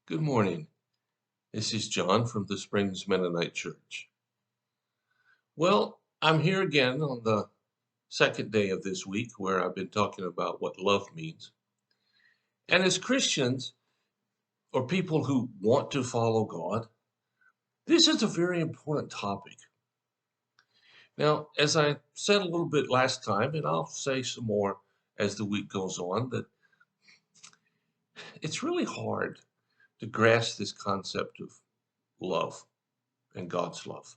Good morning. This is John from the Springs Mennonite Church. Well, I'm here again on the second day of this week where I've been talking about what love means. And as Christians or people who want to follow God, this is a very important topic. Now, as I said a little bit last time, and I'll say some more as the week goes on, that it's really hard to grasp this concept of love and God's love.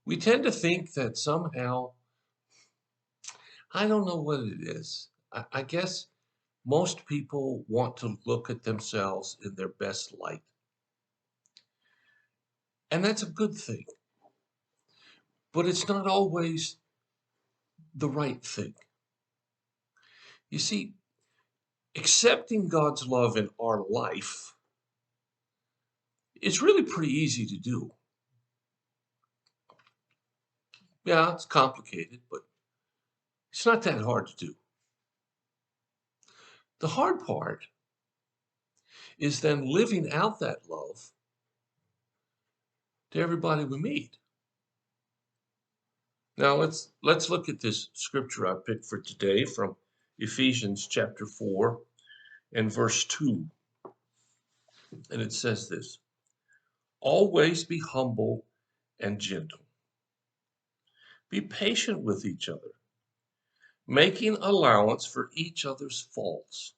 We tend to think that somehow, I don't know what it is. I guess most people want to look at themselves in their best light. And that's a good thing. But it's not always the right thing. You see, accepting God's love in our life is really pretty easy to do. Yeah, it's complicated, but it's not that hard to do. The hard part is then living out that love to everybody we meet. Now let's look at this scripture I picked for today from Ephesians chapter 4 and verse 2. And it says this: always be humble and gentle. Be patient with each other, making allowance for each other's faults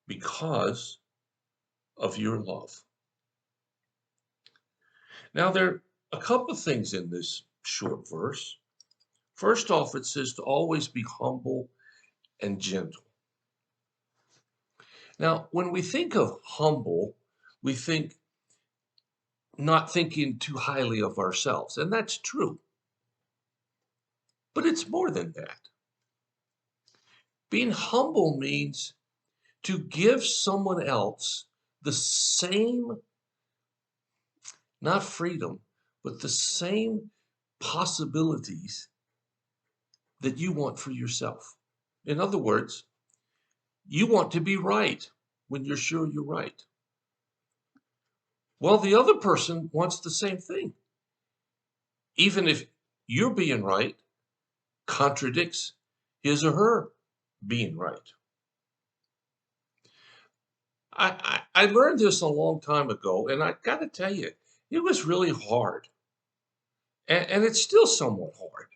because of your love. Now there are a couple of things in this short verse. First off, it says to always be humble and gentle. Now, when we think of humble, we think not thinking too highly of ourselves, and that's true. But it's more than that. Being humble means to give someone else the same, not freedom, but the same possibilities that you want for yourself. In other words, you want to be right when you're sure you're right. Well, the other person wants the same thing. Even if you're being right contradicts his or her being right. I learned this a long time ago, and I got to tell you, it was really hard. And it's still somewhat hard.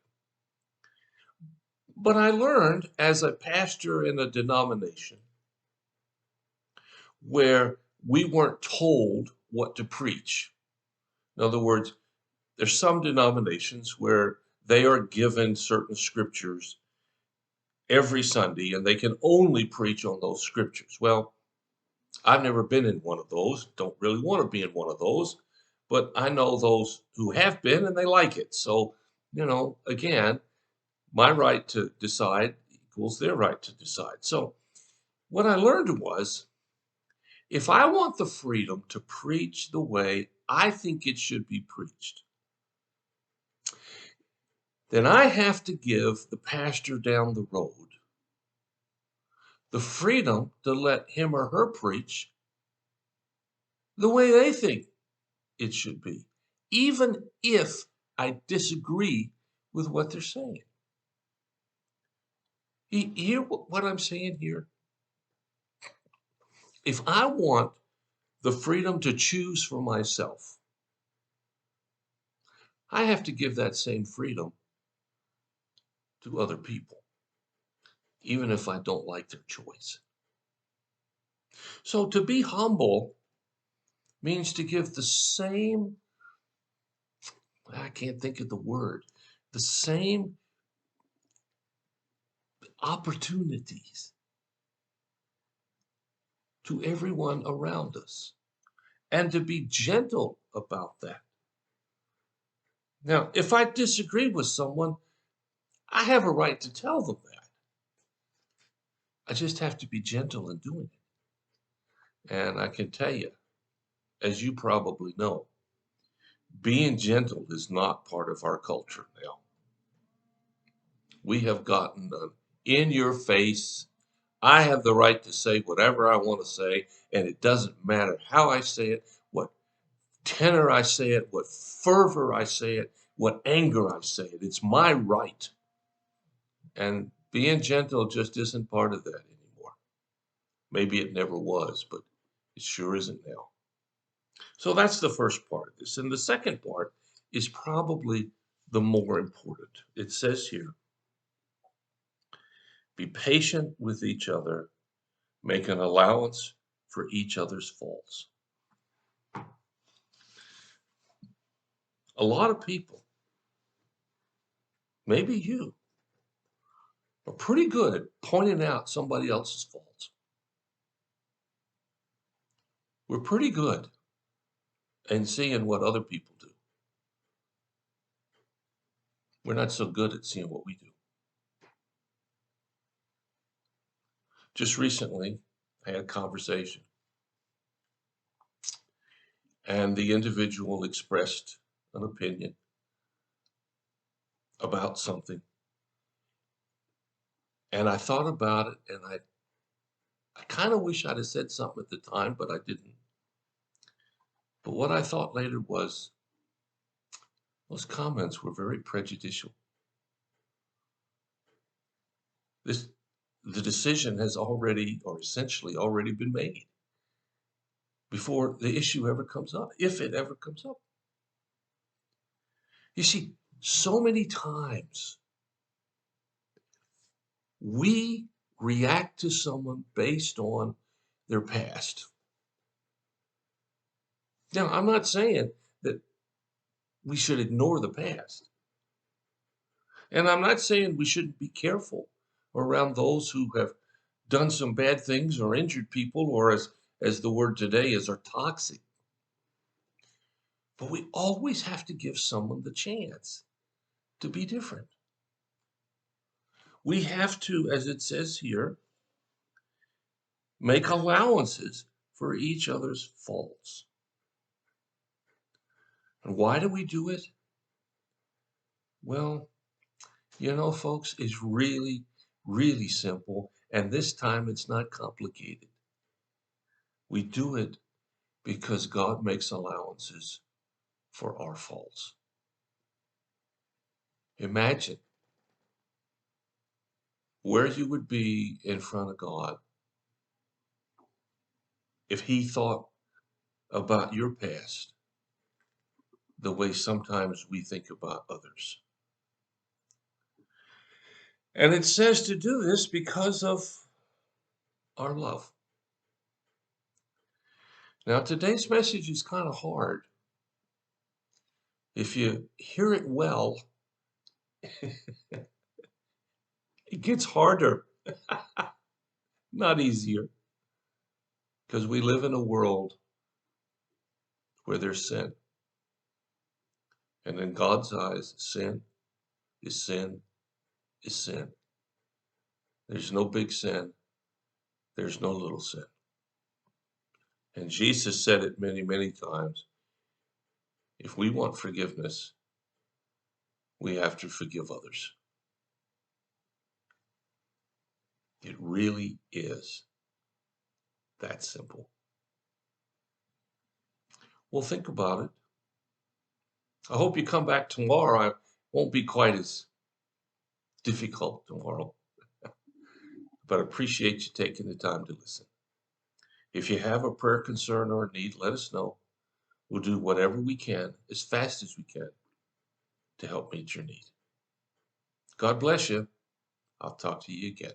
But I learned as a pastor in a denomination where we weren't told what to preach. In other words, there's some denominations where they are given certain scriptures every Sunday and they can only preach on those scriptures. Well, I've never been in one of those, don't really want to be in one of those, but I know those who have been and they like it. So, again, my right to decide equals their right to decide. So, what I learned was if I want the freedom to preach the way I think it should be preached, then I have to give the pastor down the road the freedom to let him or her preach the way they think it should be, even if I disagree with what they're saying. You hear what I'm saying here? If I want the freedom to choose for myself, I have to give that same freedom to other people, even if I don't like their choice. So to be humble means to give the same, I can't think of the word, the same opportunities to everyone around us and to be gentle about that. Now, if I disagree with someone, I have a right to tell them that. I just have to be gentle in doing it. And I can tell you, as you probably know, being gentle is not part of our culture now. We have gotten an in your face, I have the right to say whatever I want to say, and it doesn't matter how I say it, what tenor I say it, what fervor I say it, what anger I say it. It's my right. And being gentle just isn't part of that anymore. Maybe it never was, but it sure isn't now. So that's the first part of this. And the second part is probably the more important. It says here, be patient with each other, make an allowance for each other's faults. A lot of people, maybe you, are pretty good at pointing out somebody else's faults. We're pretty good in seeing what other people do. We're not so good at seeing what we do. Just recently, I had a conversation, and the individual expressed an opinion about something. And I thought about it, and I kind of wish I'd have said something at the time, but I didn't. But what I thought later was those comments were very prejudicial. The decision has already, or essentially already been made before the issue ever comes up, if it ever comes up. You see, so many times we react to someone based on their past. Now, I'm not saying that we should ignore the past. And I'm not saying we shouldn't be careful around those who have done some bad things or injured people, or as the word today is, are toxic. But we always have to give someone the chance to be different. We have to, as it says here, make allowances for each other's faults. And why do we do it? Well, folks, it's really, really simple. And this time it's not complicated. We do it because God makes allowances for our faults. Imagine where you would be in front of God if He thought about your past the way sometimes we think about others. And it says to do this because of our love. Now, today's message is kind of hard. If you hear it well, it gets harder, not easier, because we live in a world where there's sin. And in God's eyes, sin is sin is sin. There's no big sin. There's no little sin. And Jesus said it many, many times. If we want forgiveness, we have to forgive others. It really is that simple. Well, think about it. I hope you come back tomorrow. I won't be quite as difficult tomorrow, but I appreciate you taking the time to listen. If you have a prayer concern or a need, let us know. We'll do whatever we can, as fast as we can, to help meet your need. God bless you. I'll talk to you again.